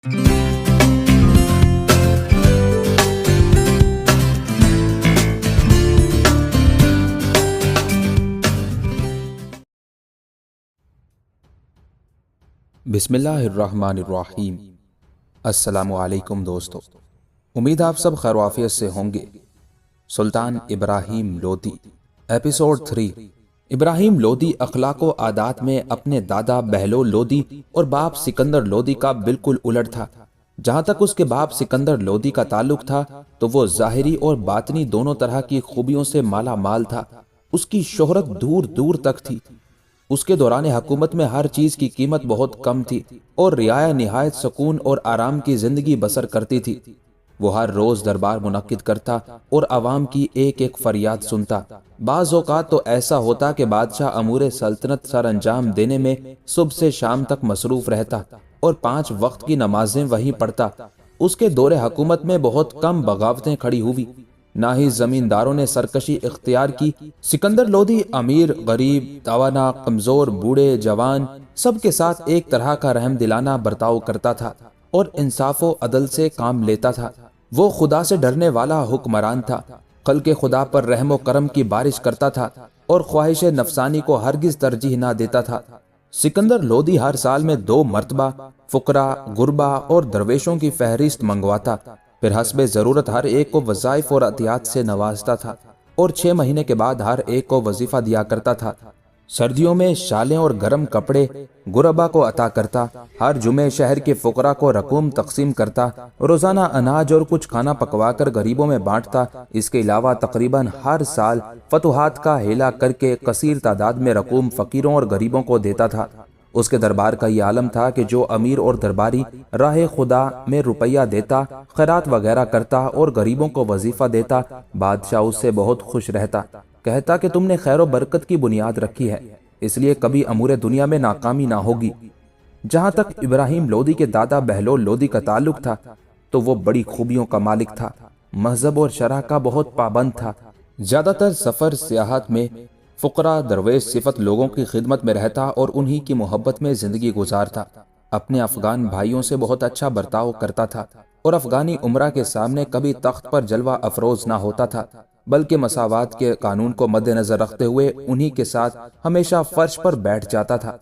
بسم اللہ الرحمن الرحیم۔ السلام علیکم دوستو، امید آپ سب خیر و عافیت سے ہوں گے۔ سلطان ابراہیم لودھی، ایپیسوڈ 3۔ ابراہیم لودھی اخلاق و عادات میں اپنے دادا بہلول لودھی اور باپ سکندر لودھی کا بالکل الٹ تھا۔ جہاں تک اس کے باپ سکندر لودھی کا تعلق تھا تو وہ ظاہری اور باطنی دونوں طرح کی خوبیوں سے مالا مال تھا۔ اس کی شہرت دور دور تک تھی۔ اس کے دوران حکومت میں ہر چیز کی قیمت بہت کم تھی اور رعایا نہایت سکون اور آرام کی زندگی بسر کرتی تھی۔ وہ ہر روز دربار منعقد کرتا اور عوام کی ایک ایک فریاد سنتا۔ بعض اوقات تو ایسا ہوتا کہ بادشاہ امور سلطنت سر انجام دینے میں صبح سے شام تک مصروف رہتا اور 5 وقت کی نمازیں وہیں پڑھتا۔ اس کے دور حکومت میں بہت کم بغاوتیں کھڑی ہوئی، نہ ہی زمینداروں نے سرکشی اختیار کی۔ سکندر لودھی امیر، غریب، توانا، کمزور، بوڑھے، جوان، سب کے ساتھ ایک طرح کا رحم دلانہ برتاؤ کرتا تھا اور انصاف و عدل سے کام لیتا تھا۔ وہ خدا سے ڈرنے والا حکمران تھا، خلق خدا پر رحم و کرم کی بارش کرتا تھا اور خواہش نفسانی کو ہرگز ترجیح نہ دیتا تھا۔ سکندر لودھی ہر سال میں 2 مرتبہ فقراء، غربا اور درویشوں کی فہرست منگواتا، پھر حسب ضرورت ہر ایک کو وظائف اور عطیات سے نوازتا تھا اور 6 مہینے کے بعد ہر ایک کو وظیفہ دیا کرتا تھا۔ سردیوں میں شالیں اور گرم کپڑے غربا کو عطا کرتا، ہر جمعے شہر کے فقراء کو رقوم تقسیم کرتا، روزانہ اناج اور کچھ کھانا پکوا کر غریبوں میں بانٹتا۔ اس کے علاوہ تقریباً ہر سال فتوحات کا ہیلا کر کے کثیر تعداد میں رقوم فقیروں اور غریبوں کو دیتا تھا۔ اس کے دربار کا یہ عالم تھا کہ جو امیر اور درباری راہ خدا میں روپیہ دیتا، خیرات وغیرہ کرتا اور غریبوں کو وظیفہ دیتا، بادشاہ اس سے بہت خوش رہتا، کہتا کہ تم نے خیر و برکت کی بنیاد رکھی ہے، اس لیے کبھی امور دنیا میں ناکامی نہ ہوگی۔ جہاں تک ابراہیم لودھی کے دادا بہلول لودھی کا تعلق تھا تو وہ بڑی خوبیوں کا مالک تھا، مذہب اور شرع کا بہت پابند تھا۔ زیادہ تر سفر سیاحت میں فقراء درویش صفت لوگوں کی خدمت میں رہتا اور انہی کی محبت میں زندگی گزارتا۔ اپنے افغان بھائیوں سے بہت اچھا برتاؤ کرتا تھا اور افغانی امراء کے سامنے کبھی تخت پر جلوہ افروز نہ ہوتا تھا، بلکہ مساوات کے قانون کو مد نظر رکھتے ہوئے انہی کے ساتھ ہمیشہ فرش پر بیٹھ جاتا تھا۔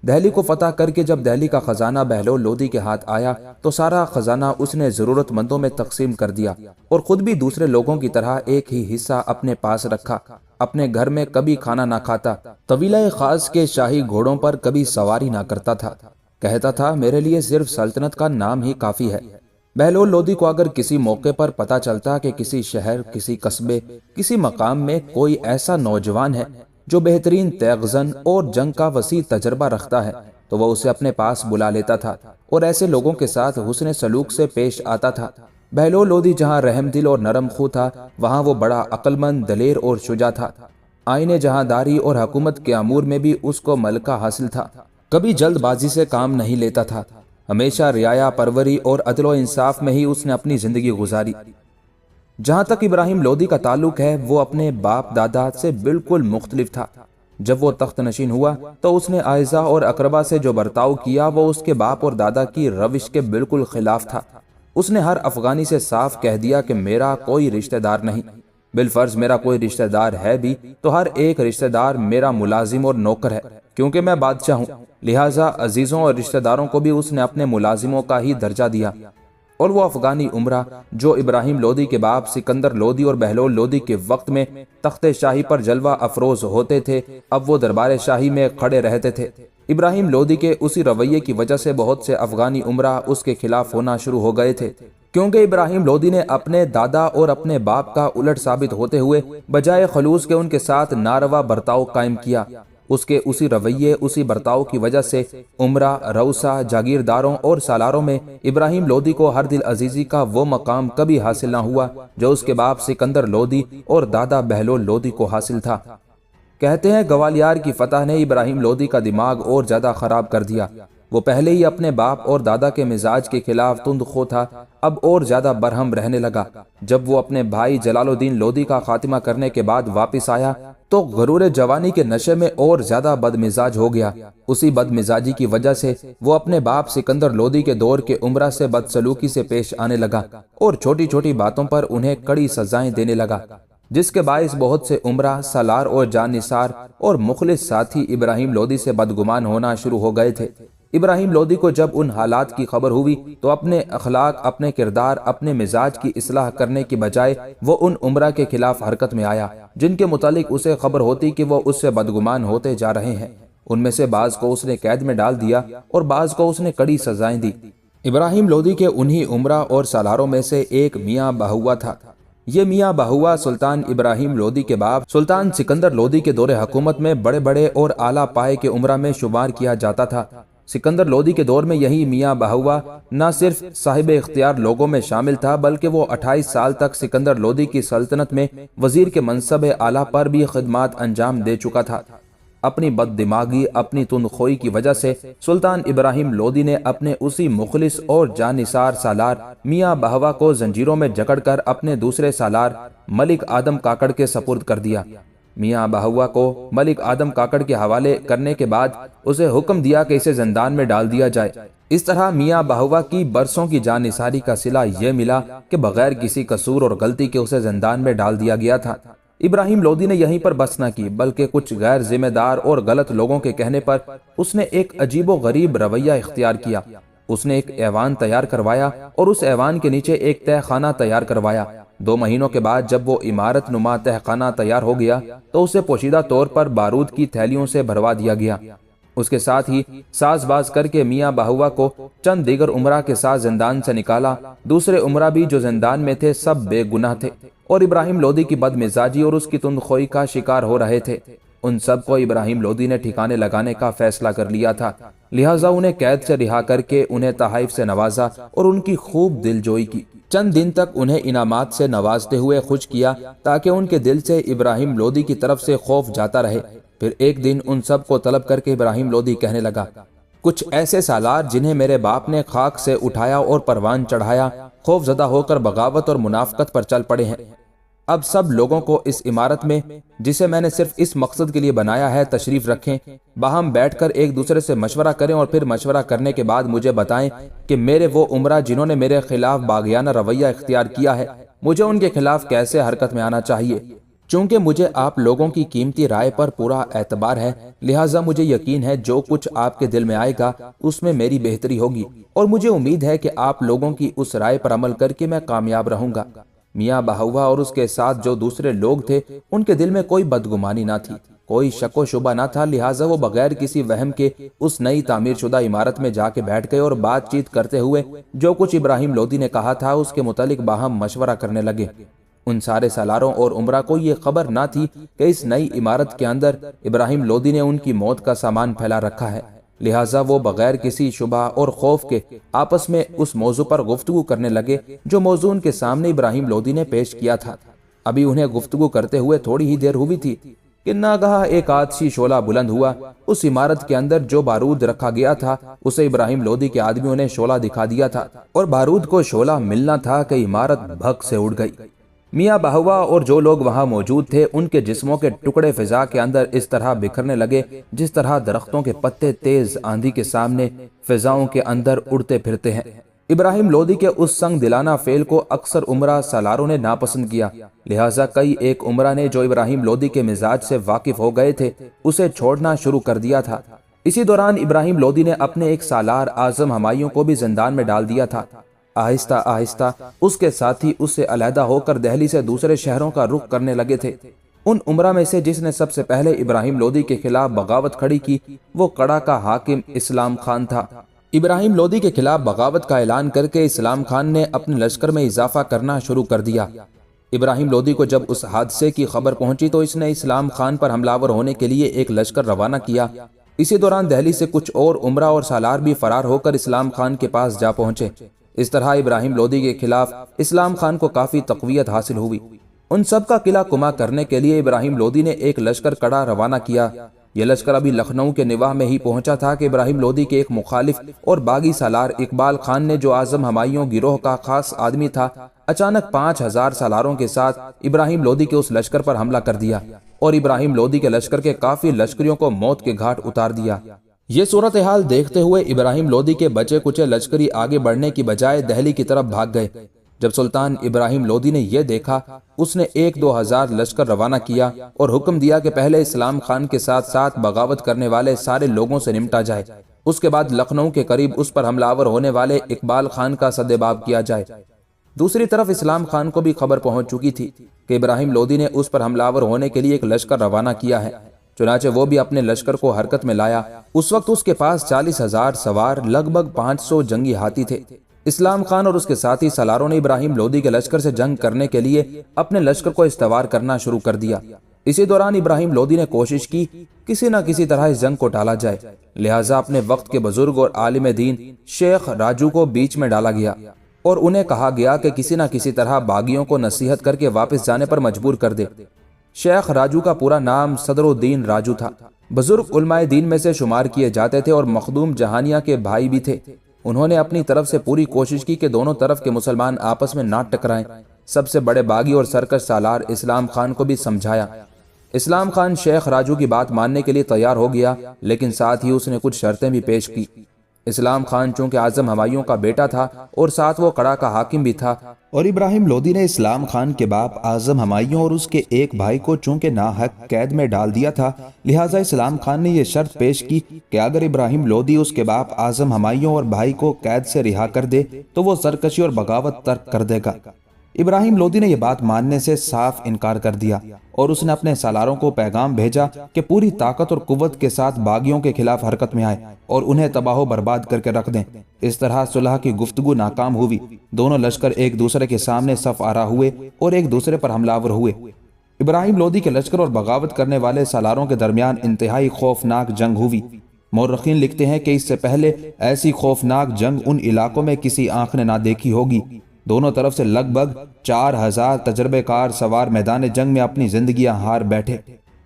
دہلی کو فتح کر کے جب دہلی کا خزانہ بہلول لودھی کے ہاتھ آیا تو سارا خزانہ اس نے ضرورت مندوں میں تقسیم کر دیا اور خود بھی دوسرے لوگوں کی طرح ایک ہی حصہ اپنے پاس رکھا۔ اپنے گھر میں کبھی کھانا نہ کھاتا، طویلہ خاص کے شاہی گھوڑوں پر کبھی سواری نہ کرتا تھا، کہتا تھا میرے لیے صرف سلطنت کا نام ہی کافی ہے۔ بہلول لودھی کو اگر کسی موقع پر پتہ چلتا کہ کسی شہر، کسی قصبے، کسی مقام میں کوئی ایسا نوجوان ہے جو بہترین تیغ زن اور جنگ کا وسیع تجربہ رکھتا ہے تو وہ اسے اپنے پاس بلا لیتا تھا اور ایسے لوگوں کے ساتھ حسن سلوک سے پیش آتا تھا۔ بہلول لودھی جہاں رحم دل اور نرم خو تھا، وہاں وہ بڑا عقل مند، دلیر اور شجاع تھا۔ آئین جہاں داری اور حکومت کے امور میں بھی اس کو ملکہ حاصل تھا۔ کبھی جلد بازی سے کام نہیں لیتا تھا، ہمیشہ رعایا پروری اور عدل و انصاف میں ہی اس نے اپنی زندگی گزاری۔ جہاں تک ابراہیم لودھی کا تعلق ہے، وہ اپنے باپ دادا سے بالکل مختلف تھا۔ جب وہ تخت نشین ہوا تو اس نے اعزا اور اقربا سے جو برتاؤ کیا وہ اس کے باپ اور دادا کی روش کے بالکل خلاف تھا۔ اس نے ہر افغانی سے صاف کہہ دیا کہ میرا کوئی رشتہ دار نہیں، بالفرض میرا کوئی رشتہ دار ہے بھی تو ہر ایک رشتہ دار میرا ملازم اور نوکر ہے، کیونکہ میں بادشاہ ہوں۔ لہٰذا عزیزوں اور رشتہ داروں کو بھی اس نے اپنے ملازموں کا ہی درجہ دیا۔ اور وہ افغانی امراء جو ابراہیم لودھی کے باپ سکندر لودھی اور بہلول لودھی کے وقت میں تخت شاہی پر جلوہ افروز ہوتے تھے، اب وہ دربار شاہی میں کھڑے رہتے تھے۔ ابراہیم لودھی کے اسی رویے کی وجہ سے بہت سے افغانی امراء اس کے خلاف ہونا شروع ہو گئے تھے، کیونکہ ابراہیم لودھی نے اپنے دادا اور اپنے باپ کا الٹ ثابت ہوتے ہوئے بجائے خلوص کے ان کے ساتھ ناروا برتاؤ قائم کیا۔ اس کے اسی رویے، اسی برتاؤ کی وجہ سے امراء، رؤسا، جاگیرداروں اور سالاروں میں ابراہیم لودھی کو ہر دل عزیزی کا وہ مقام کبھی حاصل نہ ہوا جو اس کے باپ سکندر لودھی اور دادا بہلول لودھی کو حاصل تھا۔ کہتے ہیں گوالیار کی فتح نے ابراہیم لودھی کا دماغ اور زیادہ خراب کر دیا۔ وہ پہلے ہی اپنے باپ اور دادا کے مزاج کے خلاف تند خو تھا، اب اور زیادہ برہم رہنے لگا۔ جب وہ اپنے بھائی جلال الدین لودھی کا خاتمہ کرنے کے بعد واپس آیا تو غرور جوانی کے نشے میں اور زیادہ بد مزاج ہو گیا۔ اسی بد مزاجی کی وجہ سے وہ اپنے باپ سکندر لودھی کے دور کے عمرہ سے بدسلوکی سے پیش آنے لگا اور چھوٹی چھوٹی باتوں پر انہیں کڑی سزائیں دینے لگا، جس کے باعث بہت سے عمرہ، سالار اور جان نثار اور مخلص ساتھی ابراہیم لودھی سے بدگمان ہونا شروع ہو گئے تھے۔ ابراہیم لودھی کو جب ان حالات کی خبر ہوئی تو اپنے اخلاق، اپنے کردار، اپنے مزاج کی اصلاح کرنے کی بجائے وہ ان عمرہ کے خلاف حرکت میں آیا جن کے متعلق اسے خبر ہوتی کہ وہ اس سے بدگمان ہوتے جا رہے ہیں۔ ان میں سے بعض کو اس نے قید میں ڈال دیا اور بعض کو اس نے کڑی سزائیں دی۔ ابراہیم لودھی کے انہی عمرہ اور سالاروں میں سے ایک میاں بہوا تھا۔ یہ میاں بہوا سلطان ابراہیم لودھی کے باپ سلطان سکندر لودھی کے دور حکومت میں بڑے بڑے اور اعلیٰ پائے کے عمرہ میں شمار کیا جاتا تھا۔ سکندر لودھی کے دور میں یہی میاں بہوا نہ صرف صاحب اختیار لوگوں میں شامل تھا بلکہ وہ 28 سال تک سکندر لودھی کی سلطنت میں وزیر کے منصب اعلیٰ پر بھی خدمات انجام دے چکا تھا۔ اپنی بد دماغی، اپنی تندخوئی کی وجہ سے سلطان ابراہیم لودھی نے اپنے اسی مخلص اور جانثار سالار میاں بہوا کو زنجیروں میں جکڑ کر اپنے دوسرے سالار ملک آدم کاکڑ کے سپرد کر دیا۔ میاں بہوا کو ملک آدم کاکڑ کے حوالے کرنے کے بعد اسے حکم دیا کہ اسے زندان میں ڈال دیا جائے۔ اس طرح میاں بہوا کی برسوں کی جانثاری کا صلہ یہ ملا کہ بغیر کسی قصور اور غلطی کے اسے زندان میں ڈال دیا گیا تھا۔ ابراہیم لودھی نے یہیں پر بس نہ کی بلکہ کچھ غیر ذمہ دار اور غلط لوگوں کے کہنے پر اس نے ایک عجیب و غریب رویہ اختیار کیا۔ اس نے ایک ایوان تیار کروایا اور اس ایوان کے نیچے ایک تہہ خانہ تیار کروایا۔ 2 مہینوں کے بعد جب وہ عمارت نما تہہ خانہ تیار ہو گیا تو اسے پوشیدہ طور پر بارود کی تھیلیوں سے بھروا دیا گیا۔ اس کے ساتھ ہی ساز باز کر کے میاں بہوا کو چند دیگر عمرہ کے ساتھ زندان سے نکالا۔ دوسرے عمرہ بھی جو زندان میں تھے سب بے گناہ تھے اور ابراہیم لودھی کی بد مزاجی اور اس کی تندخوئی کا شکار ہو رہے تھے۔ ان سب کو ابراہیم لودھی نے ٹھکانے لگانے کا فیصلہ کر لیا تھا، لہٰذا انہیں قید سے رہا کر کے انہیں تحائف سے نوازا اور ان کی خوب دلجوئی کی۔ چند دن تک انہیں انعامات سے نوازتے ہوئے خوش کیا تاکہ ان کے دل سے ابراہیم لودھی کی طرف سے خوف جاتا رہے۔ پھر ایک دن ان سب کو طلب کر کے ابراہیم لودھی کہنے لگا، کچھ ایسے سالار جنہیں میرے باپ نے خاک سے اٹھایا اور پروان چڑھایا خوف زدہ ہو کر بغاوت اور منافقت پر چل پڑے ہیں۔ اب سب لوگوں کو اس عمارت میں جسے میں نے صرف اس مقصد کے لیے بنایا ہے تشریف رکھیں، باہم بیٹھ کر ایک دوسرے سے مشورہ کریں اور پھر مشورہ کرنے کے بعد مجھے بتائیں کہ میرے وہ عمرہ جنہوں نے میرے خلاف باغیانہ رویہ اختیار کیا ہے مجھے ان کے خلاف کیسے حرکت میں آنا چاہیے۔ چونکہ مجھے آپ لوگوں کی قیمتی رائے پر پورا اعتبار ہے، لہٰذا مجھے یقین ہے جو کچھ آپ کے دل میں آئے گا اس میں میری بہتری ہوگی اور مجھے امید ہے کہ آپ لوگوں کی اس رائے پر عمل کر کے میں کامیاب رہوں گا۔ میاں بہوا اور اس کے ساتھ جو دوسرے لوگ تھے ان کے دل میں کوئی بدگمانی نہ تھی، کوئی شک و شبہ نہ تھا، لہٰذا وہ بغیر کسی وہم کے اس نئی تعمیر شدہ عمارت میں جا کے بیٹھ گئے اور بات چیت کرتے ہوئے جو کچھ ابراہیم لودھی نے کہا تھا اس کے متعلق باہم مشورہ کرنے لگے۔ ان سارے سالاروں اور عمرہ کو یہ خبر نہ تھی کہ اس نئی عمارت کے اندر ابراہیم لودھی نے ان کی موت کا سامان پھیلا رکھا ہے، لہٰذا وہ بغیر کسی شبہ اور خوف کے آپس میں اس موضوع پر گفتگو کرنے لگے جو موضوع ان کے سامنے ابراہیم لودھی نے پیش کیا تھا۔ ابھی انہیں گفتگو کرتے ہوئے تھوڑی ہی دیر ہوئی تھی کہ ناگہاں ایک آتشی شعلہ بلند ہوا۔ اس عمارت کے اندر جو بارود رکھا گیا تھا اسے ابراہیم لودھی کے آدمیوں نے شعلہ دکھا دیا تھا اور بارود کو شعلہ ملنا تھا کہ عمارت بھگ سے اڑ گئی۔ میاں بہوا اور جو لوگ وہاں موجود تھے ان کے جسموں کے ٹکڑے فضا کے اندر اس طرح بکھرنے لگے جس طرح درختوں کے پتے تیز آندھی کے سامنے فضاؤں کے اندر اڑتے پھرتے ہیں۔ ابراہیم لودھی کے اس سنگ دلانہ فعل کو اکثر عمرہ سالاروں نے ناپسند کیا، لہٰذا کئی ایک عمرہ نے جو ابراہیم لودھی کے مزاج سے واقف ہو گئے تھے اسے چھوڑنا شروع کر دیا تھا۔ اسی دوران ابراہیم لودھی نے اپنے ایک سالار اعظم ہمایوں کو بھی زندان میں ڈال دیا تھا۔ آہستہ آہستہ اس کے ساتھی اس سے علیحدہ ہو کر دہلی سے دوسرے شہروں کا رخ کرنے لگے تھے۔ ان عمرہ میں سے جس نے سب سے پہلے ابراہیم لودھی کے خلاف بغاوت کھڑی کی وہ کڑا کا حاکم اسلام خان تھا۔ ابراہیم لودھی کے خلاف بغاوت کا اعلان کر کے اسلام خان نے اپنے لشکر میں اضافہ کرنا شروع کر دیا۔ ابراہیم لودھی کو جب اس حادثے کی خبر پہنچی تو اس نے اسلام خان پر حملہ ور ہونے کے لیے ایک لشکر روانہ کیا۔ اسی دوران دہلی سے کچھ اور عمرہ اور سالار بھی فرار ہو کر اسلام خان کے پاس جا پہنچے۔ اس طرح ابراہیم لودھی کے خلاف اسلام خان کو کافی تقویت حاصل ہوئی۔ ان سب کا قلعہ کما کرنے کے لیے ابراہیم لودھی نے ایک لشکر کڑا روانہ کیا۔ یہ لشکر ابھی لکھنؤ کے نواح میں ہی پہنچا تھا کہ ابراہیم لودھی کے ایک مخالف اور باغی سالار اقبال خان نے جو اعظم ہمایوں گروہ کا خاص آدمی تھا اچانک 5000 سالاروں کے ساتھ ابراہیم لودھی کے اس لشکر پر حملہ کر دیا اور ابراہیم لودھی کے لشکر کے کافی لشکریوں کو موت کے گھاٹ اتار دیا۔ یہ صورتحال دیکھتے ہوئے ابراہیم لودھی کے بچے کچے لشکری آگے بڑھنے کی بجائے دہلی کی طرف بھاگ گئے۔ جب سلطان ابراہیم لودھی نے یہ دیکھا، اس نے 1-2 ہزار لشکر روانہ کیا اور حکم دیا کہ پہلے اسلام خان کے ساتھ ساتھ بغاوت کرنے والے سارے لوگوں سے نمٹا جائے، اس کے بعد لکھنؤ کے قریب اس پر حملہ آور ہونے والے اقبال خان کا سدباب کیا جائے۔ دوسری طرف اسلام خان کو بھی خبر پہنچ چکی تھی کہ ابراہیم لودھی نے اس پر حملہ آور ہونے کے لیے ایک لشکر روانہ کیا ہے، چنانچہ وہ بھی اپنے لشکر کو حرکت میں لایا۔ اس وقت اس کے پاس 40,000 سوار، لگ بھگ 500 جنگی ہاتھی تھے۔ اسلام خان اور اس کے ساتھی سالاروں نے ابراہیم لودھی کے لشکر سے جنگ کرنے کے لیے اپنے لشکر کو استوار کرنا شروع کر دیا۔ اسی دوران ابراہیم لودھی نے کوشش کی کسی نہ کسی طرح اس جنگ کو ٹالا جائے، لہٰذا اپنے وقت کے بزرگ اور عالم دین شیخ راجو کو بیچ میں ڈالا گیا اور انہیں کہا گیا کہ کسی نہ کسی طرح باغیوں کو نصیحت کر کے واپس جانے پر مجبور کر دے۔ شیخ راجو کا پورا نام صدر الدین راجو تھا، بزرگ علماء دین میں سے شمار کیے جاتے تھے اور مخدوم جہانیہ کے بھائی بھی تھے۔ انہوں نے اپنی طرف سے پوری کوشش کی کہ دونوں طرف کے مسلمان آپس میں نہ ٹکرائیں۔ سب سے بڑے باغی اور سرکش سالار اسلام خان کو بھی سمجھایا۔ اسلام خان شیخ راجو کی بات ماننے کے لیے تیار ہو گیا، لیکن ساتھ ہی اس نے کچھ شرطیں بھی پیش کی۔ اسلام خان چونکہ اعظم ہمایوں کا بیٹا تھا اور ساتھ وہ کڑا کا حاکم بھی تھا، اور ابراہیم لودھی نے اسلام خان کے باپ اعظم ہمایوں اور اس کے ایک بھائی کو چونکہ ناحق قید میں ڈال دیا تھا، لہٰذا اسلام خان نے یہ شرط پیش کی کہ اگر ابراہیم لودھی اس کے باپ اعظم ہمایوں اور بھائی کو قید سے رہا کر دے تو وہ سرکشی اور بغاوت ترک کر دے گا۔ ابراہیم لودھی نے یہ بات ماننے سے صاف انکار کر دیا اور اس نے اپنے سالاروں کو پیغام بھیجا کہ پوری طاقت اور قوت کے ساتھ باغیوں کے خلاف حرکت میں آئے اور انہیں تباہ و برباد کر کے رکھ دیں۔ اس طرح صلح کی گفتگو ناکام ہوئی۔ دونوں لشکر ایک دوسرے کے سامنے صف آرا ہوئے اور ایک دوسرے پر حملہ آور ہوئے۔ ابراہیم لودھی کے لشکر اور بغاوت کرنے والے سالاروں کے درمیان انتہائی خوفناک جنگ ہوئی۔ مورخین لکھتے ہیں کہ اس سے پہلے ایسی خوفناک جنگ ان علاقوں میں کسی آنکھ نے نہ دیکھی ہوگی۔ دونوں طرف سے لگ بھگ 4,000 تجربے کار سوار میدان جنگ میں اپنی زندگیاں ہار بیٹھے۔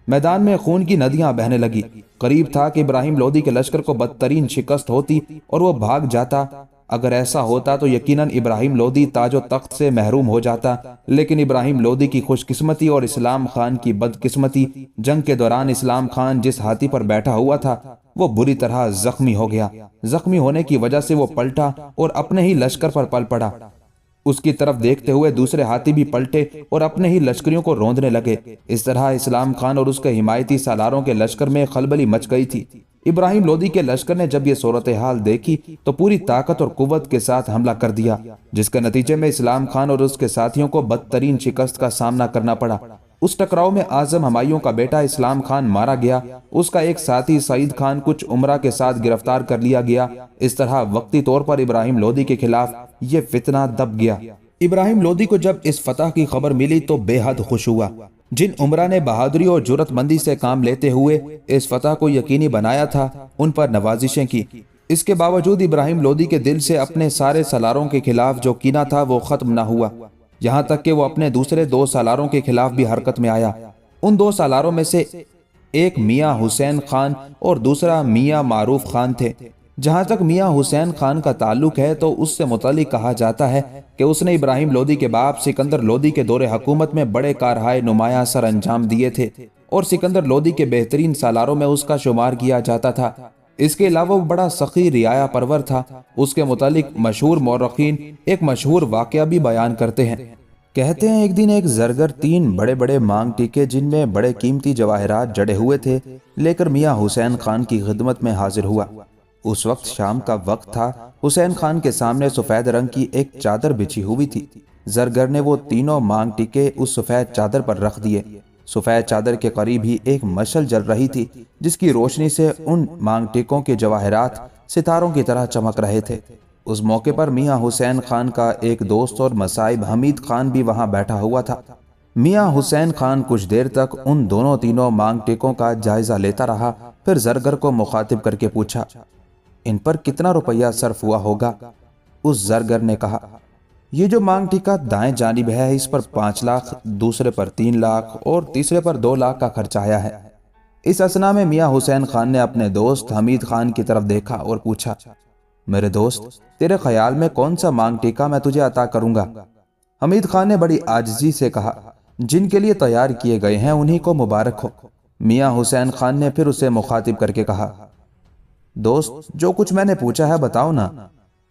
میدان میں خون کی ندیاں بہنے لگی۔ قریب تھا کہ ابراہیم لودھی کے لشکر کو بدترین شکست ہوتی اور وہ بھاگ جاتا۔ اگر ایسا ہوتا تو یقیناً ابراہیم لودھی تاج و تخت سے محروم ہو جاتا، لیکن ابراہیم لودھی کی خوش قسمتی اور اسلام خان کی بدقسمتی، جنگ کے دوران اسلام خان جس ہاتھی پر بیٹھا ہوا تھا وہ بری طرح زخمی ہو گیا۔ زخمی ہونے کی وجہ سے وہ پلٹا اور اپنے ہی لشکر پر پل پڑا۔ اس کی طرف دیکھتے ہوئے دوسرے ہاتھی بھی پلٹے اور اپنے ہی لشکریوں کو روندنے لگے۔ اس طرح اسلام خان اور اس کے حمایتی سالاروں کے لشکر میں خلبلی مچ گئی تھی۔ ابراہیم لودھی کے لشکر نے جب یہ صورتحال دیکھی تو پوری طاقت اور قوت کے ساتھ حملہ کر دیا، جس کے نتیجے میں اسلام خان اور اس کے ساتھیوں کو بدترین شکست کا سامنا کرنا پڑا۔ اس ٹکراؤ میں اعظم ہمایوں کا بیٹا اسلام خان مارا گیا، اس کا ایک ساتھی سعید خان کچھ عمرہ کے ساتھ گرفتار کر لیا گیا۔ اس طرح وقتی طور پر ابراہیم لودھی کے خلاف یہ فتنہ دب گیا۔ ابراہیم لودھی کو جب اس فتح کی خبر ملی تو بے حد خوش ہوا۔ جن عمرہ نے بہادری اور جرأت مندی سے کام لیتے ہوئے اس فتح کو یقینی بنایا تھا، ان پر نوازشیں کی۔ اس کے باوجود ابراہیم لودھی کے دل سے اپنے سارے سالاروں کے خلاف جو کینہ تھا وہ ختم نہ ہوا، یہاں تک کہ وہ اپنے دوسرے 2 سالاروں کے خلاف بھی حرکت میں آیا۔ ان 2 سالاروں میں سے ایک میاں حسین خان اور دوسرا میاں معروف خان تھے۔ جہاں تک میاں حسین خان کا تعلق ہے تو اس سے متعلق کہا جاتا ہے کہ اس نے ابراہیم لودھی کے باپ سکندر لودھی کے دور حکومت میں بڑے کارہائے نمایاں سر انجام دیے تھے اور سکندر لودھی کے بہترین سالاروں میں اس کا شمار کیا جاتا تھا۔ اس کے علاوہ وہ بڑا سخی رعایا پرور تھا۔ اس کے متعلق مشہور مورخین ایک مشہور واقعہ بھی بیان کرتے ہیں۔ کہتے ہیں ایک دن ایک زرگر 3 بڑے بڑے مانگ ٹیکے جن میں بڑے قیمتی جواہرات جڑے ہوئے تھے لے کر میاں حسین خان کی خدمت میں حاضر ہوا۔ اس وقت شام کا وقت تھا۔ حسین خان کے سامنے سفید رنگ کی ایک چادر بچھی ہوئی تھی۔ زرگر نے وہ تینوں مانگ ٹکے اس سفید چادر پر رکھ دیے۔ سفید چادر کے قریب ہی ایک مشعل جل رہی تھی جس کی روشنی سے ان مانگ ٹکوں کے جواہرات ستاروں کی طرح چمک رہے تھے۔ اس موقع پر میاں حسین خان کا ایک دوست اور مصائب حمید خان بھی وہاں بیٹھا ہوا تھا۔ میاں حسین خان کچھ دیر تک ان دونوں تینوں مانگ ٹکوں کا جائزہ لیتا رہا، پھر زرگر کو مخاطب کر کے پوچھا، ان پر کتنا روپیہ صرف ہوا ہوگا؟ اس زرگر نے کہا، یہ جو مانگ ٹکا دائیں جانب ہے اس پر 5 لاکھ، دوسرے پر 3 لاکھ اور تیسرے پر 2 لاکھ کا خرچ آیا ہے۔ اس اثنا میں میاں حسین خان نے اپنے دوست حمید خان کی طرف دیکھا اور پوچھا، میرے دوست تیرے خیال میں کون سا مانگ ٹکا میں تجھے عطا کروں گا؟ حمید خان نے بڑی عاجزی سے کہا، جن کے لیے تیار کیے گئے ہیں انہی کو مبارک ہو۔ میاں حسین خان نے پھر اسے مخاطب کر کے کہا، دوست جو کچھ میں نے پوچھا ہے بتاؤ نا۔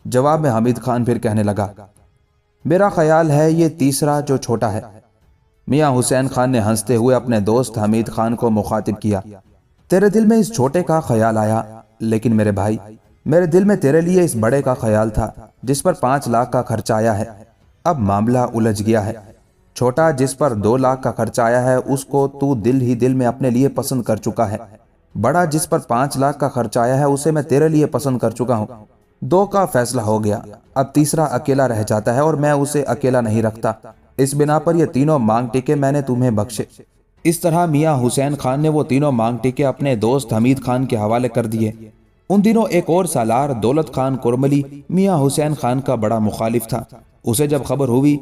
جواب میں حمید خان پھر کہنے لگا، میرا خیال ہے یہ تیسرا جو چھوٹا ہے۔ میاں حسین خان نے ہنستے ہوئے اپنے دوست حمید خان کو مخاطب کیا، تیرے دل میں اس چھوٹے کا خیال آیا، لیکن میرے بھائی میرے دل میں تیرے لیے اس بڑے کا خیال تھا جس پر 5 لاکھ کا خرچہ آیا ہے۔ اب معاملہ الجھ گیا ہے۔ چھوٹا جس پر 2 لاکھ کا خرچہ آیا ہے اس کو تو دل ہی دل میں اپنے لیے پسند کر چکا ہے، بڑا جس پر 5 لاکھ کا خرچہ آیا ہے اسے میں تیرے لیے پسند کر چکا ہوں۔ 2 کا فیصلہ ہو گیا، اب تیسرا اکیلا رہ جاتا ہے اور میں اسے اکیلا نہیں رکھتا، اس بنا پر یہ تینوں مانگ ٹکے میں نے تمہیں بخشے۔ اس طرح میاں حسین خان نے وہ تینوں مانگ ٹکے اپنے دوست حمید خان کے حوالے کر دیے۔ ان دنوں ایک اور سالار دولت خان کرملی میاں حسین خان کا بڑا مخالف تھا۔ اسے جب خبر ہوئی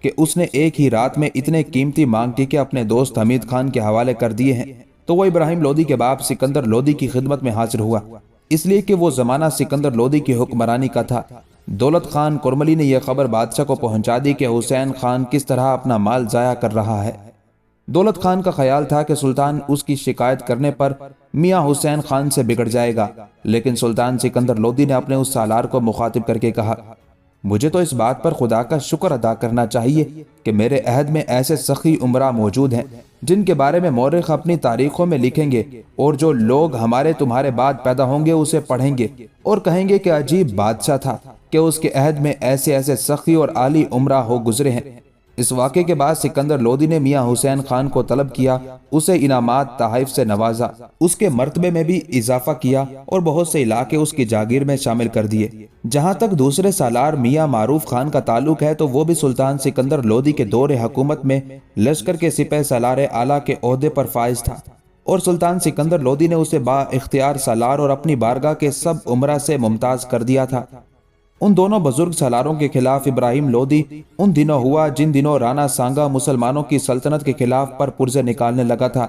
کہ اس نے ایک ہی رات میں اتنے قیمتی مانگ ٹکے اپنے دوست حمید خان کے حوالے کر دیے ہیں تو وہ ابراہیم لودھی کے باپ سکندر لودھی کی خدمت میں حاضر ہوا، اس لیے کہ وہ زمانہ سکندر لودھی کی حکمرانی کا تھا۔ دولت خان کرملی نے یہ خبر بادشاہ کو پہنچا دی کہ حسین خان کس طرح اپنا مال ضائع کر رہا ہے۔ دولت خان کا خیال تھا کہ سلطان اس کی شکایت کرنے پر میاں حسین خان سے بگڑ جائے گا، لیکن سلطان سکندر لودھی نے اپنے اس سالار کو مخاطب کر کے کہا، مجھے تو اس بات پر خدا کا شکر ادا کرنا چاہیے کہ میرے عہد میں ایسے سخی عمرہ موجود ہیں جن کے بارے میں مورخ اپنی تاریخوں میں لکھیں گے، اور جو لوگ ہمارے تمہارے بعد پیدا ہوں گے اسے پڑھیں گے اور کہیں گے کہ عجیب بادشاہ تھا کہ اس کے عہد میں ایسے ایسے سخی اور عالی عمرہ ہو گزرے ہیں۔ اس واقعے کے بعد سکندر لودھی نے میاں حسین خان کو طلب کیا، اسے انعامات تحائف سے نوازا، اس کے مرتبے میں بھی اضافہ کیا اور بہت سے علاقے اس کی جاگیر میں شامل کر دیے۔ جہاں تک دوسرے سالار میاں معروف خان کا تعلق ہے تو وہ بھی سلطان سکندر لودھی کے دور حکومت میں لشکر کے سپہ سالار اعلیٰ کے عہدے پر فائز تھا، اور سلطان سکندر لودھی نے اسے با اختیار سالار اور اپنی بارگاہ کے سب عمرہ سے ممتاز کر دیا تھا۔ ان دونوں بزرگ سالاروں کے خلاف ابراہیم لودھی ان دنوں ہوا جن دنوں رانا سانگا مسلمانوں کی سلطنت کے خلاف پر پرزے نکالنے لگا تھا،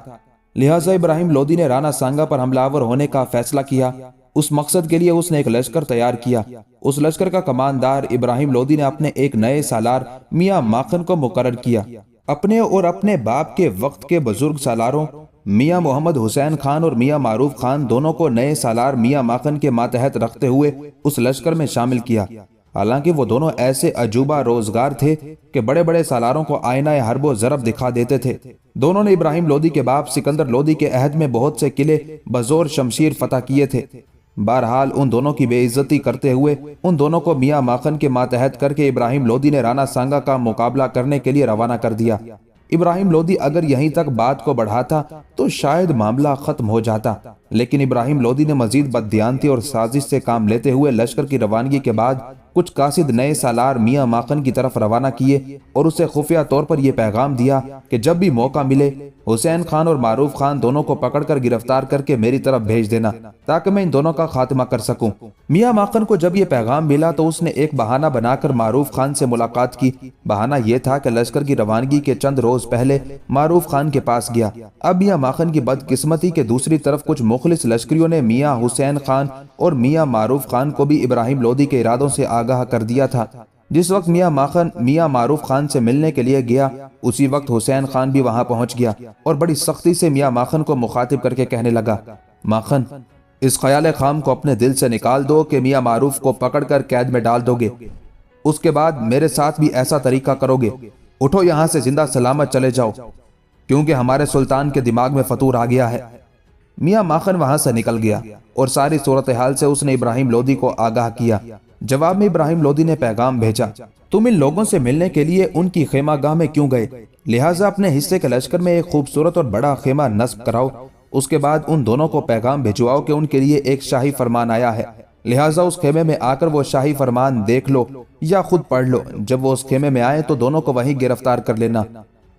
لہٰذا ابراہیم لودھی نے رانا سانگا پر حملہ آور ہونے کا فیصلہ کیا۔ اس مقصد کے لیے اس نے ایک لشکر تیار کیا۔ اس لشکر کا کماندار ابراہیم لودھی نے اپنے ایک نئے سالار میاں ماخن کو مقرر کیا۔ اپنے اور اپنے باپ کے وقت کے بزرگ سالاروں میاں محمد حسین خان اور میاں معروف خان دونوں کو نئے سالار میاں ماخن کے ماتحت رکھتے ہوئے اس لشکر میں شامل کیا۔ حالانکہ وہ دونوں ایسے عجوبہ روزگار تھے کہ بڑے بڑے سالاروں کو آئینہ حرب و ضرب دکھا دیتے تھے۔ دونوں نے ابراہیم لودھی کے باپ سکندر لودھی کے عہد میں بہت سے قلعے بزور شمشیر فتح کیے تھے۔ بہرحال ان دونوں کی بے عزتی کرتے ہوئے ان دونوں کو میاں ماخن کے ماتحت کر کے ابراہیم لودھی نے رانا سانگا کا مقابلہ کرنے کے لیے روانہ کر دیا۔ ابراہیم لودھی اگر یہیں تک بات کو بڑھاتا تو شاید معاملہ ختم ہو جاتا، لیکن ابراہیم لودھی نے مزید بددیانتی اور سازش سے کام لیتے ہوئے لشکر کی روانگی کے بعد کچھ قاصد نئے سالار میاں ماخن کی طرف روانہ کیے اور اسے خفیہ طور پر یہ پیغام دیا کہ جب بھی موقع ملے حسین خان اور معروف خان دونوں کو پکڑ کر گرفتار کر کے میری طرف بھیج دینا تاکہ میں ان دونوں کا خاتمہ کر سکوں۔ میاں ماخن کو جب یہ پیغام ملا تو اس نے ایک بہانہ بنا کر معروف خان سے ملاقات کی۔ بہانہ یہ تھا کہ لشکر کی روانگی کے چند روز پہلے معروف خان کے پاس گیا۔ اب میاں ماخن کی بدقسمتی کے دوسری طرف کچھ مخلص لشکریوں نے میاں حسین خان اور میاں معروف خان کو بھی ابراہیم لودھی کے ارادوں سے آگاہ کر دیا تھا۔ جس وقت میاں ماخن میاں معروف خان سے ملنے کے لیے گیا اسی وقت حسین خان بھی وہاں پہنچ گیا اور بڑی سختی سے میاں ماخن کو مخاطب کر کے کہنے لگا، ماخن اس خیال خام کو اپنے دل سے نکال دو کہ میاں معروف کو پکڑ کر قید میں ڈال دو گے، اس کے بعد میرے ساتھ بھی ایسا طریقہ کرو گے۔ اٹھو یہاں سے زندہ سلامت چلے جاؤ کیونکہ ہمارے سلطان کے دماغ میں فطور آ گیا ہے۔ میاں ماخن وہاں سے نکل گیا اور ساری صورتحال سے اس نے ابراہیم لودھی کو آگاہ کیا۔ جواب میں ابراہیم لودھی نے پیغام بھیجا، تم ان لوگوں سے ملنے کے لیے ان کی خیمہ گاہ میں کیوں گئے؟ لہٰذا اپنے حصے کے لشکر میں ایک خوبصورت اور بڑا خیمہ نصب کراؤ۔ اس کے بعد ان دونوں کو پیغام بھجواؤ کہ ان کے لیے ایک شاہی فرمان آیا ہے، لہٰذا اس خیمے میں آ کر وہ شاہی فرمان دیکھ لو یا خود پڑھ لو۔ جب وہ اس خیمے میں آئے تو دونوں کو وہیں گرفتار کر لینا۔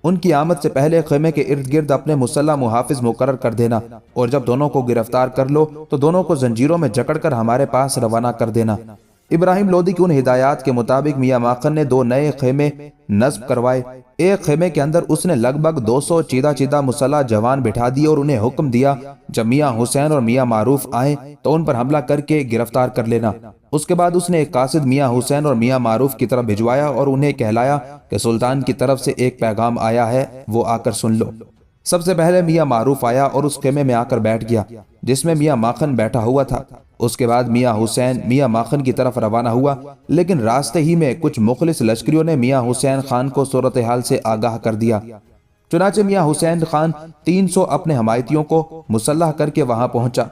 ان کی آمد سے پہلے خیمے کے ارد گرد اپنے مسلح محافظ مقرر کر دینا، اور جب دونوں کو گرفتار کر لو تو دونوں کو زنجیروں میں جکڑ کر ہمارے پاس روانہ کر دینا۔ ابراہیم لودھی کی ان ہدایات کے مطابق میاں ماخن نے 2 نئے خیمے نصب کروائے۔ ایک خیمے کے اندر اس نے لگ بھگ 200 چیدہ مسلح جوان بٹھا دیے اور انہیں حکم دیا جب میاں حسین اور میاں معروف آئیں تو ان پر حملہ کر کے گرفتار کر لینا۔ اس کے بعد اس نے ایک قاصد میاں حسین اور میاں معروف کی طرف بھجوایا اور انہیں کہلایا کہ سلطان کی طرف سے ایک پیغام آیا ہے، وہ آ کر سن لو۔ سب سے پہلے میاں معروف آیا اور اس خیمے میں آ کر بیٹھ گیا جس میں میاں ماخن بیٹھا ہوا تھا۔ اس کے بعد میاں حسین میاں ماخن کی طرف روانہ ہوا، لیکن راستے ہی میں کچھ مخلص لشکریوں نے میاں حسین خان کو صورتحال سے آگاہ کر دیا۔ چنانچہ میاں حسین خان 300 اپنے حمایتیوں کو مسلح کر کے وہاں پہنچا۔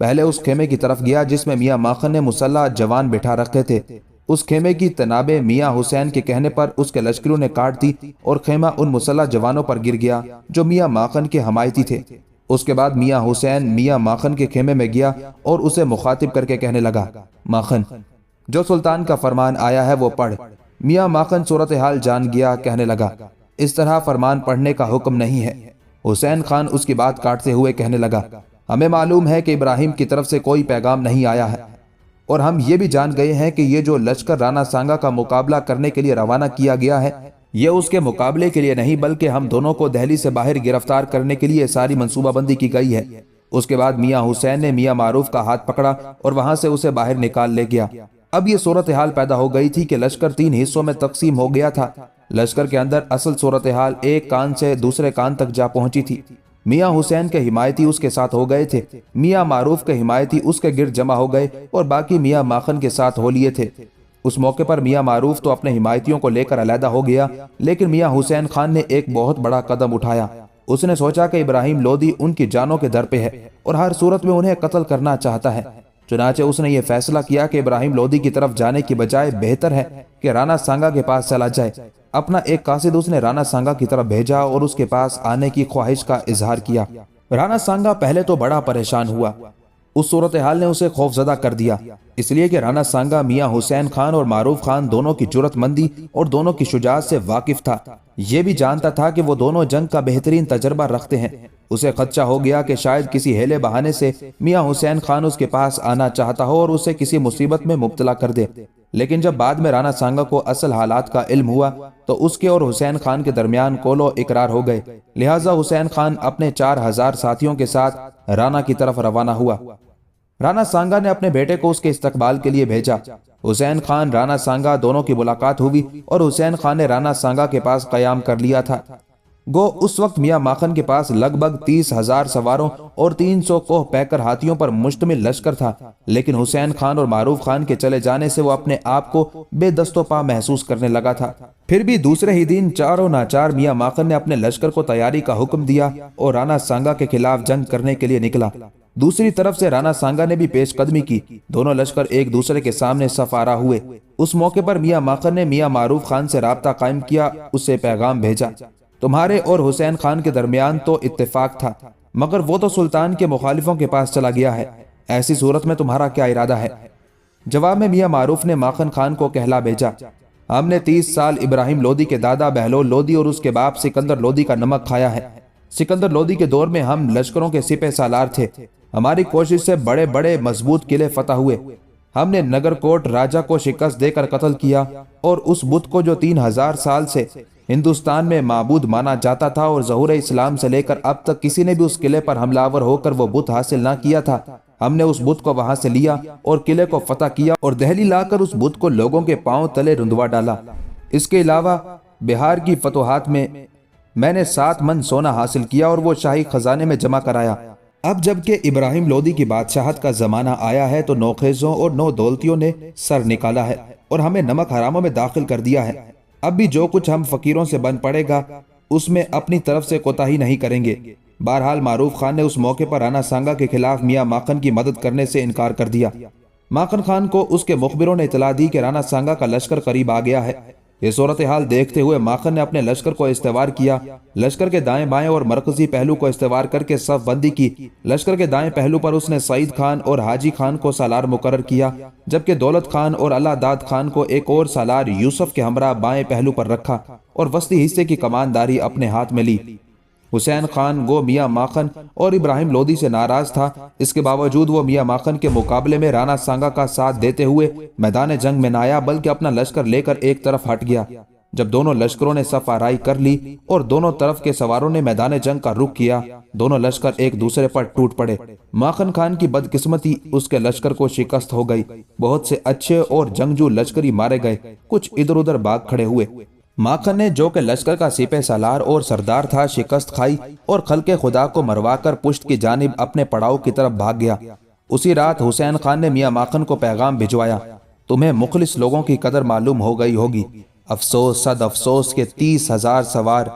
پہلے اس خیمے کی طرف گیا جس میں میاں ماخن نے مسلح جوان بٹھا رکھے تھے۔ اس خیمے کی تنابیں میاں حسین کے کہنے پر اس کے لشکریوں نے کاٹ دی اور خیمہ ان مسلح جوانوں پر گر گیا جو میاں ماخن کے حمایتی تھے۔ اس کے بعد میاں حسین میاں ماخن کے خیمے میں گیا اور اسے مخاطب کر کے کہنے لگا، ماخن، جو سلطان کا فرمان آیا ہے وہ پڑھ۔ میاں ماخن صورتحال جان گیا، کہنے لگا، اس طرح فرمان پڑھنے کا حکم نہیں ہے۔ حسین خان اس کی بات کاٹتے ہوئے کہنے لگا، ہمیں معلوم ہے کہ ابراہیم کی طرف سے کوئی پیغام نہیں آیا ہے، اور ہم یہ بھی جان گئے ہیں کہ یہ جو لشکر رانا سانگا کا مقابلہ کرنے کے لیے روانہ کیا گیا ہے یہ اس کے مقابلے کے لیے نہیں بلکہ ہم دونوں کو دہلی سے باہر گرفتار کرنے کے لیے ساری منصوبہ بندی کی گئی ہے۔ اس کے بعد میاں حسین نے میاں معروف کا ہاتھ پکڑا اور وہاں سے اسے باہر نکال لے گیا۔ اب یہ صورتحال پیدا ہو گئی تھی کہ لشکر 3 حصوں میں تقسیم ہو گیا تھا۔ لشکر کے اندر اصل صورتحال ایک کان سے دوسرے کان تک جا پہنچی تھی۔ میاں حسین کے حمایتی اس کے ساتھ ہو گئے تھے، میاں معروف کے حمایتی اس کے گرد جمع ہو گئے اور باقی میاں ماخن کے ساتھ ہو لیے تھے۔ اس موقع پر میاں معروف تو اپنے حمایتیوں کو لے کر علیحدہ ہو گیا، لیکن میاں حسین خان نے ایک بہت بڑا قدم اٹھایا۔ اس نے سوچا کہ ابراہیم لودھی ان کی جانوں کے در پہ ہے اور ہر صورت میں انہیں قتل کرنا چاہتا ہے۔ چنانچہ اس نے یہ فیصلہ کیا کہ ابراہیم لودھی کی طرف جانے کی بجائے بہتر ہے کہ رانا سانگا کے پاس چلا جائے۔ اپنا ایک قاصد اس نے رانا سانگا کی طرف بھیجا اور اس کے پاس آنے کی خواہش کا اظہار کیا۔ رانا سانگا پہلے تو بڑا پریشان ہوا، اس صورتحال نے اسے خوفزدہ کر دیا، اس لیے کہ رانا سانگا میاں حسین خان اور معروف خان دونوں کی جرأت مندی اور دونوں کی شجاعت سے واقف تھا۔ یہ بھی جانتا تھا کہ وہ دونوں جنگ کا بہترین تجربہ رکھتے ہیں۔ اسے خدشہ ہو گیا کہ شاید کسی ہیلے بہانے سے میاں حسین خان اس کے پاس آنا چاہتا ہو اور اسے کسی مصیبت میں مبتلا کر دے۔ لیکن جب بعد میں رانا سانگا کو اصل حالات کا علم ہوا تو اس کے اور حسین خان کے درمیان قول و اقرار ہو گئے، لہٰذا حسین خان اپنے 4000 ساتھیوں کے ساتھ رانا کی طرف روانہ ہوا۔ رانا سانگا نے اپنے بیٹے کو اس کے استقبال کے لیے بھیجا۔ حسین خان رانا سانگا دونوں کی ملاقات ہوئی اور حسین خان نے رانا سانگا کے پاس قیام کر لیا تھا۔ گو اس وقت میاں ماخن کے پاس لگ بھگ 30,000 سواروں اور 300 کوہ پیکر ہاتھیوں پر مشتمل لشکر تھا، لیکن حسین خان اور معروف خان کے چلے جانے سے وہ اپنے آپ کو بے دست و پا محسوس کرنے لگا تھا۔ پھر بھی دوسرے ہی دن چاروں ناچار میاں ماخن نے اپنے لشکر کو تیاری کا حکم دیا اور رانا سانگا کے خلاف جنگ کرنے کے لیے نکلا۔ دوسری طرف سے رانا سانگا نے بھی پیش قدمی کی۔ دونوں لشکر ایک دوسرے کے سامنے صف آرا ہوئے۔ اس موقع پر میاں ماخن نے میاں معروف خان سے رابطہ قائم کیا، اسے پیغام بھیجا، تمہارے اور حسین خان کے درمیان تو اتفاق تھا، مگر وہ تو سلطان کے مخالفوں کے پاس چلا گیا ہے، ایسی صورت میں تمہارا کیا ارادہ ہے؟ جواب میں میاں معروف نے ماخن خان کو کہلا بھیجا، ہم نے 30 سال ابراہیم لودھی کے دادا بہلول لودھی اور اس کے باپ سکندر لودھی کا نمک کھایا ہے۔ سکندر لودھی کے دور میں ہم لشکروں کے سپہ سالار تھے، ہماری کوشش سے بڑے بڑے مضبوط قلعے فتح ہوئے، ہم نے نگر کوٹ راجہ کو شکست دے کر قتل کیا اور اس بت کو جو 3000 سال سے ہندوستان میں معبود مانا جاتا تھا اور ظہور اسلام سے لے کر اب تک کسی نے بھی اس قلعے پر حملہ آور ہو کر وہ بت حاصل نہ کیا تھا، ہم نے اس بت کو وہاں سے لیا اور قلعے کو فتح کیا اور دہلی لا کر اس بت کو لوگوں کے پاؤں تلے رندوا ڈالا۔ اس کے علاوہ بہار کی فتوحات میں نے 7 من سونا حاصل کیا اور وہ شاہی خزانے میں جمع کرایا۔ اب جب کہ ابراہیم لودھی کی بادشاہت کا زمانہ آیا ہے تو 9 خیزوں اور 9 دولتیوں نے سر نکالا ہے اور ہمیں نمک حراموں میں داخل کر دیا ہے۔ اب بھی جو کچھ ہم فقیروں سے بن پڑے گا اس میں اپنی طرف سے کوتاہی نہیں کریں گے۔ بہرحال معروف خان نے اس موقع پر رانا سانگا کے خلاف میاں ماخن کی مدد کرنے سے انکار کر دیا۔ ماخن خان کو اس کے مخبروں نے اطلاع دی کہ رانا سانگا کا لشکر قریب آ گیا ہے۔ یہ صورتحال دیکھتے ہوئے ماخن نے اپنے لشکر کو استوار کیا، لشکر کے دائیں بائیں اور مرکزی پہلو کو استوار کر کے صف بندی کی۔ لشکر کے دائیں پہلو پر اس نے سعید خان اور حاجی خان کو سالار مقرر کیا، جبکہ دولت خان اور اللہ داد خان کو ایک اور سالار یوسف کے ہمراہ بائیں پہلو پر رکھا اور وسطی حصے کی کمانداری اپنے ہاتھ میں لی۔ حسین خان گو میاں ماخن اور ابراہیم لودھی سے ناراض تھا، اس کے باوجود وہ میاں ماخن کے مقابلے میں رانا سانگا کا ساتھ دیتے ہوئے میدان جنگ میں نہ آیا، بلکہ اپنا لشکر لے کر ایک طرف ہٹ گیا۔ جب دونوں لشکروں نے صف آرائی کر لی اور دونوں طرف کے سواروں نے میدان جنگ کا رخ کیا، دونوں لشکر ایک دوسرے پر ٹوٹ پڑے۔ ماخن خان کی بدقسمتی، اس کے لشکر کو شکست ہو گئی، بہت سے اچھے اور جنگجو لشکری مارے گئے، کچھ ادھر ادھر بھاگ کھڑے ہوئے۔ ماخن نے، جو کہ لشکر کا سپہ سالار اور سردار تھا، شکست کھائی اور خلق خدا کو مروا کر پشت کی جانب اپنے پڑاؤ کی طرف بھاگ گیا۔ اسی رات حسین خان نے میاں ماخن کو پیغام بھجوایا، تمہیں مخلص لوگوں کی قدر معلوم ہو گئی ہوگی۔ افسوس، صد افسوس کہ 30,000 سوار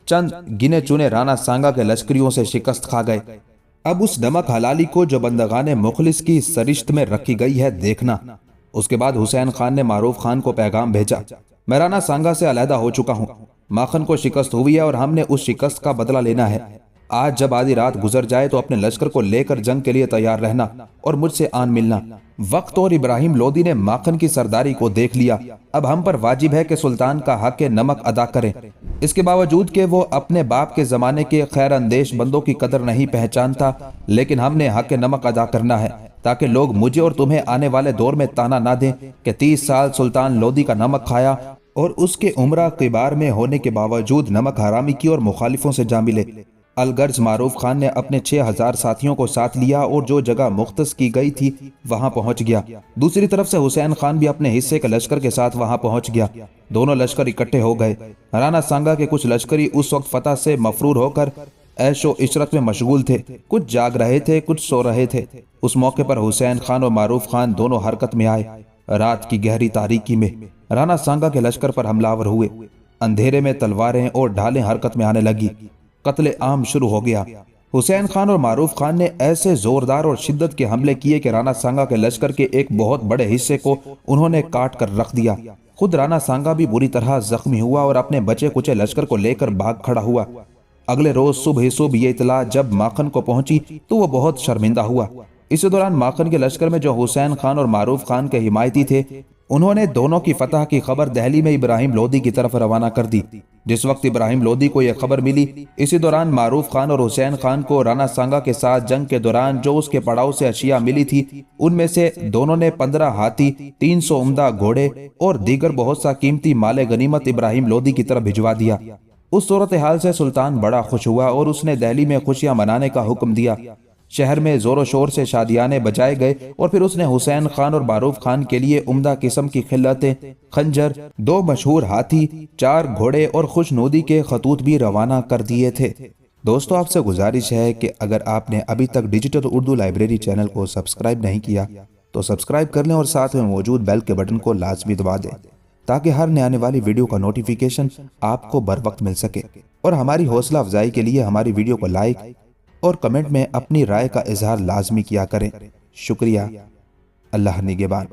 چند گنے چنے رانا سانگا کے لشکریوں سے شکست کھا گئے۔ اب اس نمک حلالی کو جو بندگان مخلص کی سرشت میں رکھی گئی ہے دیکھنا۔ اس کے بعد حسین خان نے معروف خان کو پیغام بھیجا، میں رانا سانگا سے علیحدہ ہو چکا ہوں، ماخن کو شکست ہوئی ہے اور ہم نے اس شکست کا بدلہ لینا ہے۔ آج جب آدھی رات گزر جائے تو اپنے لشکر کو لے کر جنگ کے لیے تیار رہنا اور مجھ سے آن ملنا۔ وقت اور ابراہیم لودھی نے ماخن کی سرداری کو دیکھ لیا، اب ہم پر واجب ہے کہ سلطان کا حق نمک ادا کریں۔ اس کے باوجود کہ وہ اپنے باپ کے زمانے کے خیر اندیش بندوں کی قدر نہیں پہچانتا، لیکن ہم نے حق نمک ادا کرنا ہے تاکہ لوگ مجھے اور تمہیں آنے والے دور میں تانا نہ دیں کہ 30 سال سلطان لودھی کا نمک کھایا اور اس کے عمرہ قبار میں ہونے کے باوجود نمک حرامی کی اور مخالفوں سے جا ملے۔ الغرض معروف خان نے اپنے 6,000 ساتھیوں کو ساتھ لیا اور جو جگہ مختص کی گئی تھی وہاں پہنچ گیا۔ دوسری طرف سے حسین خان بھی اپنے حصے کے لشکر کے ساتھ وہاں پہنچ گیا۔ دونوں لشکر اکٹھے ہو گئے۔ رانا سانگا کے کچھ لشکری اس وقت فتح سے مفرور ہو کر عیش و عشرت میں مشغول تھے، کچھ جاگ رہے تھے، کچھ سو رہے تھے۔ اس موقع پر حسین خان اور معروف خان دونوں حرکت میں آئے۔ رات کی گہری تاریکی میں رانا سانگا کے لشکر پر حملہ آور ہوئے۔ اندھیرے میں تلواریں اور ڈھالیں حرکت میں آنے لگی، قتل عام شروع ہو گیا۔ حسین خان اور معروف خان نے ایسے زوردار اور شدت کے حملے کیے کہ رانا سانگا کے لشکر کے ایک بہت بڑے حصے کو انہوں نے کاٹ کر رکھ دیا۔ خود رانا سانگا بھی بری طرح زخمی ہوا اور اپنے بچے کچے لشکر کو لے کر بھاگ کھڑا ہوا۔ اگلے روز صبح یہ اطلاع جب ماخن کو پہنچی تو وہ بہت شرمندہ ہوا۔ اسی دوران ماخن کے لشکر میں جو حسین خان اور معروف خان کے حمایتی تھے، انہوں نے دونوں کی فتح کی خبر دہلی میں ابراہیم لودھی کی طرف روانہ کر دی۔ جس وقت ابراہیم لودھی کو یہ خبر ملی، اسی دوران معروف خان اور حسین خان کو رانا سانگا کے ساتھ جنگ کے دوران جو اس کے پڑاؤ سے اشیاء ملی تھی، ان میں سے دونوں نے 15 ہاتھی، 300 عمدہ گھوڑے اور دیگر بہت سا قیمتی مال غنیمت ابراہیم لودھی کی طرف بھجوا دیا۔ اس صورتحال سے سلطان بڑا خوش ہوا اور اس نے دہلی میں خوشیاں منانے کا حکم دیا۔ شہر میں زور و شور سے شادیانے بجائے گئے اور پھر اس نے حسین خان اور معروف خان کے لیے عمدہ قسم کی خلعتیں، خنجر، 2 مشہور ہاتھی، 4 گھوڑے اور خوشنودی کے خطوط بھی روانہ کر دیے تھے۔ دوستو، آپ سے گزارش ہے کہ اگر آپ نے ابھی تک ڈیجیٹل اردو لائبریری چینل کو سبسکرائب نہیں کیا تو سبسکرائب کر لیں اور ساتھ میں موجود بیل کے بٹن کو لازمی دبا دیں تاکہ ہر نئے آنے والی ویڈیو کا نوٹیفیکیشن آپ کو بر وقت مل سکے، اور ہماری حوصلہ افزائی کے لیے ہماری ویڈیو کو لائک اور کمنٹ میں اپنی رائے کا اظہار لازمی کیا کریں۔ شکریہ۔ اللہ نگہبان۔